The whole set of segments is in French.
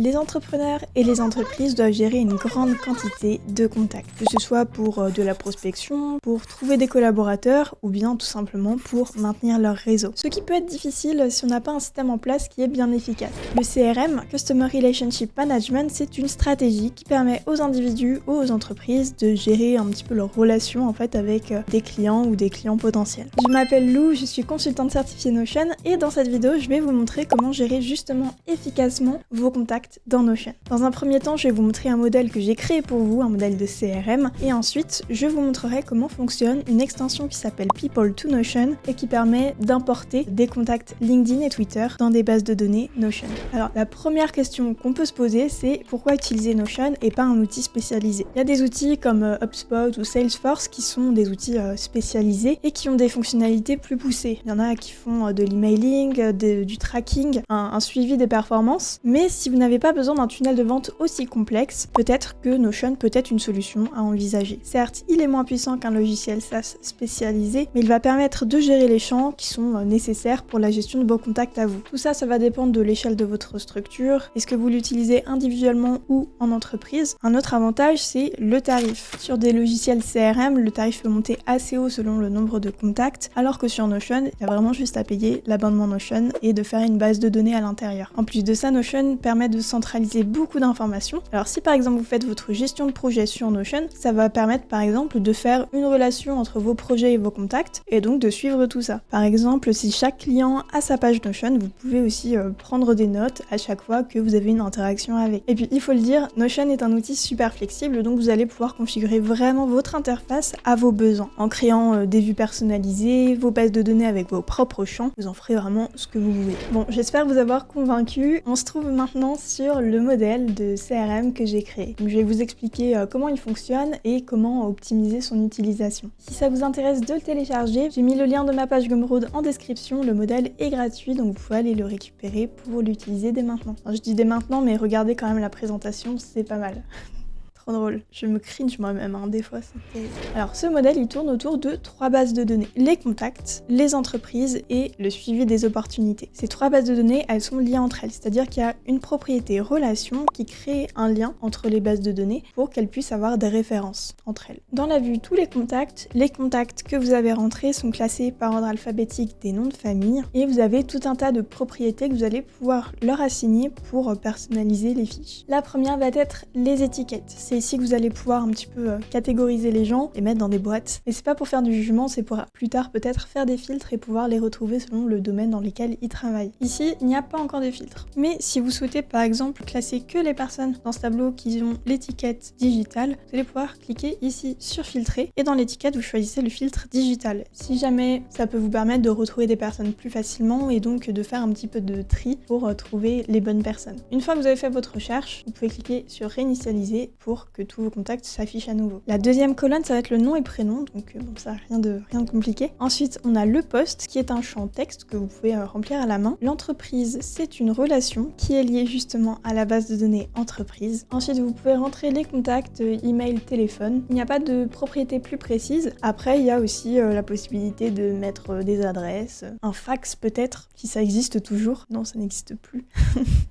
Les entrepreneurs et les entreprises doivent gérer une grande quantité de contacts, que ce soit pour de la prospection, pour trouver des collaborateurs ou bien tout simplement pour maintenir leur réseau. Ce qui peut être difficile si on n'a pas un système en place qui est bien efficace. Le CRM, Customer Relationship Management, c'est une stratégie qui permet aux individus ou aux entreprises de gérer un petit peu leurs relations en fait avec des clients ou des clients potentiels. Je m'appelle Lou, je suis consultante certifiée Notion et dans cette vidéo, je vais vous montrer comment gérer justement efficacement vos contacts dans Notion. Dans un premier temps, je vais vous montrer un modèle que j'ai créé pour vous, un modèle de CRM, et ensuite, je vous montrerai comment fonctionne une extension qui s'appelle People to Notion et qui permet d'importer des contacts LinkedIn et Twitter dans des bases de données Notion. Alors, la première question qu'on peut se poser, c'est pourquoi utiliser Notion et pas un outil spécialisé? Il y a des outils comme HubSpot ou Salesforce qui sont des outils spécialisés et qui ont des fonctionnalités plus poussées. Il y en a qui font de l'emailing, du tracking, un suivi des performances, mais si vous n'avez pas besoin d'un tunnel de vente aussi complexe, peut-être que Notion peut être une solution à envisager. Certes, il est moins puissant qu'un logiciel SaaS spécialisé, mais il va permettre de gérer les champs qui sont nécessaires pour la gestion de vos contacts à vous. Tout ça, ça va dépendre de l'échelle de votre structure. Est-ce que vous l'utilisez individuellement ou en entreprise? Un autre avantage, c'est le tarif. Sur des logiciels CRM, le tarif peut monter assez haut selon le nombre de contacts, alors que sur Notion, il y a vraiment juste à payer l'abonnement Notion et de faire une base de données à l'intérieur. En plus de ça, Notion permet de centraliser beaucoup d'informations. Alors si par exemple vous faites votre gestion de projet sur Notion, ça va permettre par exemple de faire une relation entre vos projets et vos contacts et donc de suivre tout ça. Par exemple, si chaque client a sa page Notion, vous pouvez aussi prendre des notes à chaque fois que vous avez une interaction avec. Et puis il faut le dire, Notion est un outil super flexible, donc vous allez pouvoir configurer vraiment votre interface à vos besoins. En créant des vues personnalisées, vos bases de données avec vos propres champs, vous en ferez vraiment ce que vous voulez. Bon, j'espère vous avoir convaincu. On se trouve maintenant sur le modèle de CRM que j'ai créé. Donc, je vais vous expliquer comment il fonctionne et comment optimiser son utilisation. Si ça vous intéresse de le télécharger, j'ai mis le lien de ma page Gumroad en description. Le modèle est gratuit, donc vous pouvez aller le récupérer pour l'utiliser dès maintenant. Enfin, je dis dès maintenant, mais regardez quand même la présentation, c'est pas mal. Drôle. Je me cringe moi-même, des fois c'était... Alors ce modèle il tourne autour de 3 bases de données. Les contacts, les entreprises et le suivi des opportunités. Ces 3 bases de données, elles sont liées entre elles, c'est-à-dire qu'il y a une propriété relation qui crée un lien entre les bases de données pour qu'elles puissent avoir des références entre elles. Dans la vue tous les contacts que vous avez rentrés sont classés par ordre alphabétique des noms de famille et vous avez tout un tas de propriétés que vous allez pouvoir leur assigner pour personnaliser les fiches. La première va être les étiquettes. C'est ici que vous allez pouvoir un petit peu catégoriser les gens et mettre dans des boîtes. Mais c'est pas pour faire du jugement, c'est pour plus tard peut-être faire des filtres et pouvoir les retrouver selon le domaine dans lequel ils travaillent. Ici, il n'y a pas encore de filtre. Mais si vous souhaitez par exemple classer que les personnes dans ce tableau qui ont l'étiquette digitale, vous allez pouvoir cliquer ici sur filtrer et dans l'étiquette vous choisissez le filtre digital. Si jamais ça peut vous permettre de retrouver des personnes plus facilement et donc de faire un petit peu de tri pour trouver les bonnes personnes. Une fois que vous avez fait votre recherche, vous pouvez cliquer sur réinitialiser pour que tous vos contacts s'affichent à nouveau. La deuxième colonne, ça va être le nom et prénom, donc bon, ça rien de compliqué. Ensuite, on a le poste, qui est un champ texte que vous pouvez remplir à la main. L'entreprise, c'est une relation qui est liée justement à la base de données entreprise. Ensuite, vous pouvez rentrer les contacts, email, téléphone. Il n'y a pas de propriété plus précise. Après, il y a aussi la possibilité de mettre des adresses, un fax peut-être, si ça existe toujours. Non, ça n'existe plus.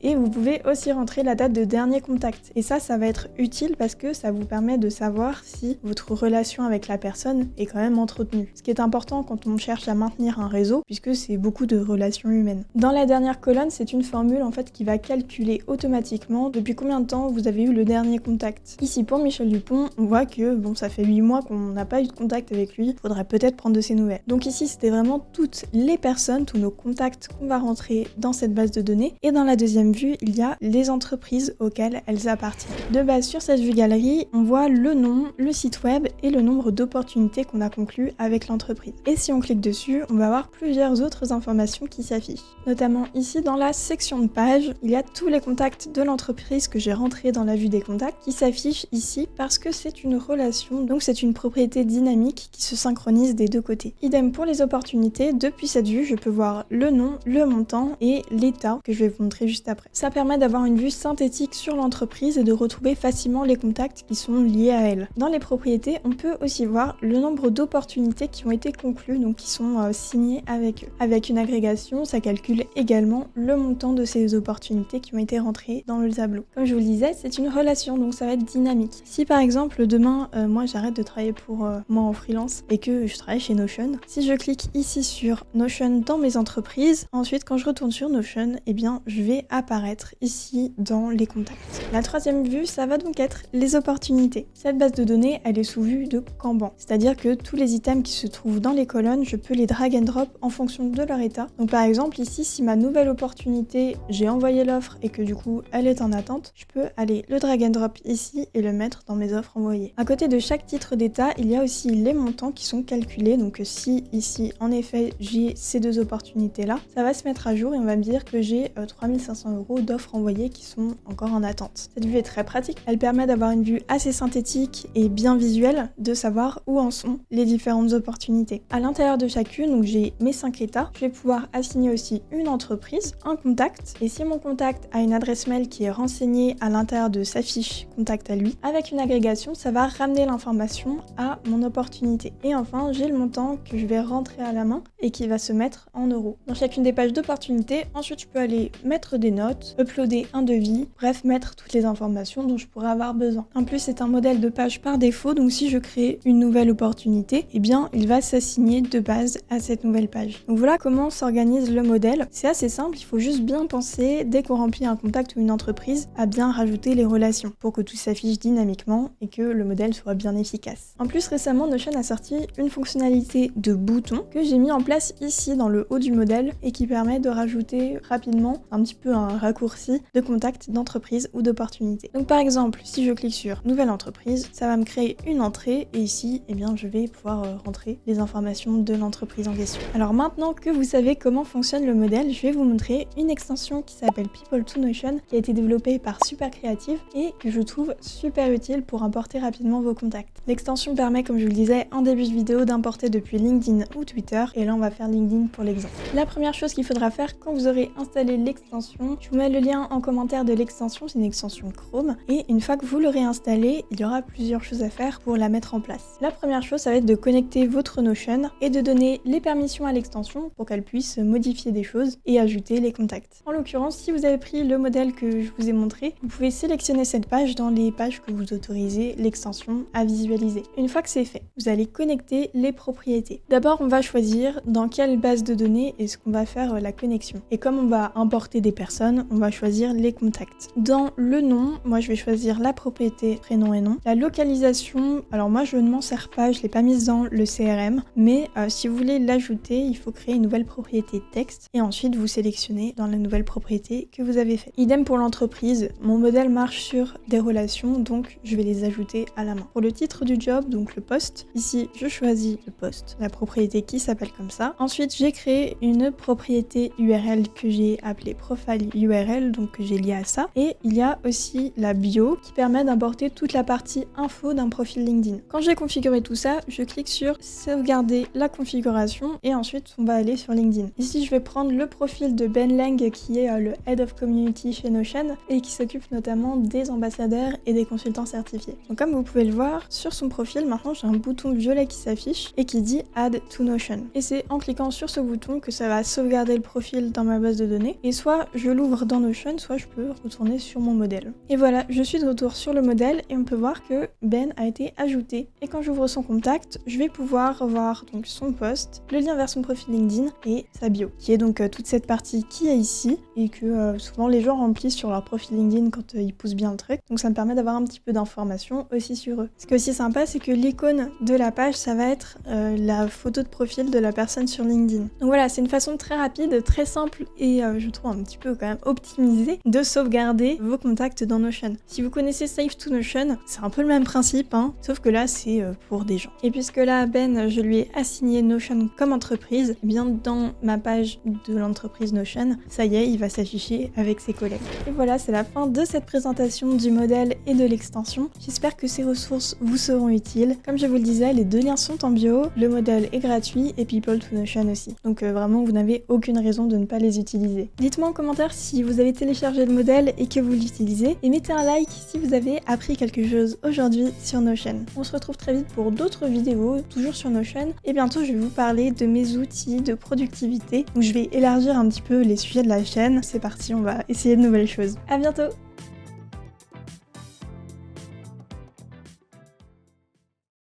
Et vous pouvez aussi rentrer la date de dernier contact. Et ça va être utile parce que ça vous permet de savoir si votre relation avec la personne est quand même entretenue. Ce qui est important quand on cherche à maintenir un réseau, puisque c'est beaucoup de relations humaines. Dans la dernière colonne, c'est une formule en fait qui va calculer automatiquement depuis combien de temps vous avez eu le dernier contact. Ici pour Michel Dupont, on voit que bon, ça fait 8 mois qu'on n'a pas eu de contact avec lui, faudrait peut-être prendre de ses nouvelles. Donc ici, c'était vraiment toutes les personnes, tous nos contacts qu'on va rentrer dans cette base de données. Et dans la deuxième vue, il y a les entreprises auxquelles elles appartiennent. De base, sur cette vue galerie, on voit le nom, le site web et le nombre d'opportunités qu'on a conclues avec l'entreprise. Et si on clique dessus, on va avoir plusieurs autres informations qui s'affichent. Notamment ici dans la section de page, il y a tous les contacts de l'entreprise que j'ai rentrés dans la vue des contacts qui s'affichent ici parce que c'est une relation, donc c'est une propriété dynamique qui se synchronise des deux côtés. Idem pour les opportunités, depuis cette vue, je peux voir le nom, le montant et l'état que je vais vous montrer juste après. Ça permet d'avoir une vue synthétique sur l'entreprise et de retrouver facilement les les contacts qui sont liés à elle. Dans les propriétés, on peut aussi voir le nombre d'opportunités qui ont été conclues, donc qui sont signées avec eux. Avec une agrégation, ça calcule également le montant de ces opportunités qui ont été rentrées dans le tableau. Comme je vous le disais, c'est une relation, donc ça va être dynamique. Si par exemple demain, moi j'arrête de travailler pour moi en freelance et que je travaille chez Notion, si je clique ici sur Notion dans mes entreprises, ensuite quand je retourne sur Notion, eh bien je vais apparaître ici dans les contacts. La troisième vue, ça va donc être les opportunités. Cette base de données, elle est sous vue de Kanban, c'est-à-dire que tous les items qui se trouvent dans les colonnes, je peux les drag and drop en fonction de leur état. Donc par exemple ici, si ma nouvelle opportunité, j'ai envoyé l'offre et que du coup elle est en attente, je peux aller le drag and drop ici et le mettre dans mes offres envoyées. À côté de chaque titre d'état, il y a aussi les montants qui sont calculés. Donc si ici en effet j'ai ces deux opportunités là, ça va se mettre à jour et on va me dire que j'ai 3500 € d'offres envoyées qui sont encore en attente. Cette vue est très pratique, elle permet d'avoir une vue assez synthétique et bien visuelle de savoir où en sont les différentes opportunités. À l'intérieur de chacune, donc j'ai mes 5 états, je vais pouvoir assigner aussi une entreprise, un contact, et si mon contact a une adresse mail qui est renseignée à l'intérieur de sa fiche contact à lui, avec une agrégation, ça va ramener l'information à mon opportunité. Et enfin, j'ai le montant que je vais rentrer à la main et qui va se mettre en euros. Dans chacune des pages d'opportunité, ensuite je peux aller mettre des notes, uploader un devis, bref, mettre toutes les informations dont je pourrais avoir besoin. En plus, c'est un modèle de page par défaut, donc si je crée une nouvelle opportunité, eh bien, il va s'assigner de base à cette nouvelle page. Donc voilà comment s'organise le modèle. C'est assez simple, il faut juste bien penser, dès qu'on remplit un contact ou une entreprise, à bien rajouter les relations pour que tout s'affiche dynamiquement et que le modèle soit bien efficace. En plus, récemment, Notion a sorti une fonctionnalité de bouton que j'ai mis en place ici dans le haut du modèle et qui permet de rajouter rapidement un petit peu un raccourci de contact d'entreprise ou d'opportunité. Donc par exemple, si je clique sur nouvelle entreprise, ça va me créer une entrée et ici, eh bien, je vais pouvoir rentrer les informations de l'entreprise en question. Alors maintenant que vous savez comment fonctionne le modèle, je vais vous montrer une extension qui s'appelle People to Notion qui a été développée par Super Creative et que je trouve super utile pour importer rapidement vos contacts. L'extension permet, comme je vous le disais en début de vidéo, d'importer depuis LinkedIn ou Twitter et là on va faire LinkedIn pour l'exemple. La première chose qu'il faudra faire quand vous aurez installé l'extension, je vous mets le lien en commentaire de l'extension, c'est une extension Chrome et une fois que vous l'aurez installée, il y aura plusieurs choses à faire pour la mettre en place. La première chose, ça va être de connecter votre Notion et de donner les permissions à l'extension pour qu'elle puisse modifier des choses et ajouter les contacts. En l'occurrence, si vous avez pris le modèle que je vous ai montré, vous pouvez sélectionner cette page dans les pages que vous autorisez l'extension à visualiser. Une fois que c'est fait, vous allez connecter les propriétés. D'abord, on va choisir dans quelle base de données est-ce qu'on va faire la connexion. Et comme on va importer des personnes, on va choisir les contacts. Dans le nom, moi je vais choisir la propriété prénom et nom. La localisation, alors moi je ne m'en sers pas, je l'ai pas mise dans le CRM, mais si vous voulez l'ajouter, il faut créer une nouvelle propriété texte et ensuite vous sélectionnez dans la nouvelle propriété que vous avez faite. Idem pour l'entreprise, mon modèle marche sur des relations, donc je vais les ajouter à la main. Pour le titre du job, donc le poste, ici je choisis le poste, la propriété qui s'appelle comme ça. Ensuite j'ai créé une propriété URL que j'ai appelée profile URL, donc que j'ai lié à ça. Et il y a aussi la bio qui permet d'importer toute la partie info d'un profil LinkedIn. Quand j'ai configuré tout ça, je clique sur sauvegarder la configuration et ensuite on va aller sur LinkedIn. Ici je vais prendre le profil de Ben Leng qui est le Head of Community chez Notion et qui s'occupe notamment des ambassadeurs et des consultants certifiés. Donc comme vous pouvez le voir, sur son profil maintenant j'ai un bouton violet qui s'affiche et qui dit Add to Notion. Et c'est en cliquant sur ce bouton que ça va sauvegarder le profil dans ma base de données et soit je l'ouvre dans Notion, soit je peux retourner sur mon modèle. Et voilà, je suis de retour sur le modèle et on peut voir que Ben a été ajouté. Et quand j'ouvre son contact, je vais pouvoir voir donc son post, le lien vers son profil LinkedIn et sa bio, qui est donc toute cette partie qui est ici et que souvent les gens remplissent sur leur profil LinkedIn quand ils poussent bien le truc. Donc ça me permet d'avoir un petit peu d'informations aussi sur eux. Ce qui est aussi sympa, c'est que l'icône de la page, ça va être la photo de profil de la personne sur LinkedIn. Donc voilà, c'est une façon très rapide, très simple et je trouve un petit peu quand même optimisée de sauvegarder vos contacts dans Notion. Si vous connaissez Save to Notion, c'est un peu le même principe, hein, sauf que là c'est pour des gens. Et puisque là Ben, je lui ai assigné Notion comme entreprise, et bien dans ma page de l'entreprise Notion, ça y est, il va s'afficher avec ses collègues. Et voilà, c'est la fin de cette présentation du modèle et de l'extension. J'espère que ces ressources vous seront utiles. Comme je vous le disais, les deux liens sont en bio, le modèle est gratuit et People to Notion aussi. Donc vraiment, vous n'avez aucune raison de ne pas les utiliser. Dites-moi en commentaire si vous avez téléchargé le modèle et que vous l'utilisez, et mettez un like si vous avez avez appris quelque chose aujourd'hui sur Notion. On se retrouve très vite pour d'autres vidéos, toujours sur Notion, et bientôt je vais vous parler de mes outils de productivité, où je vais élargir un petit peu les sujets de la chaîne. C'est parti, on va essayer de nouvelles choses. À bientôt!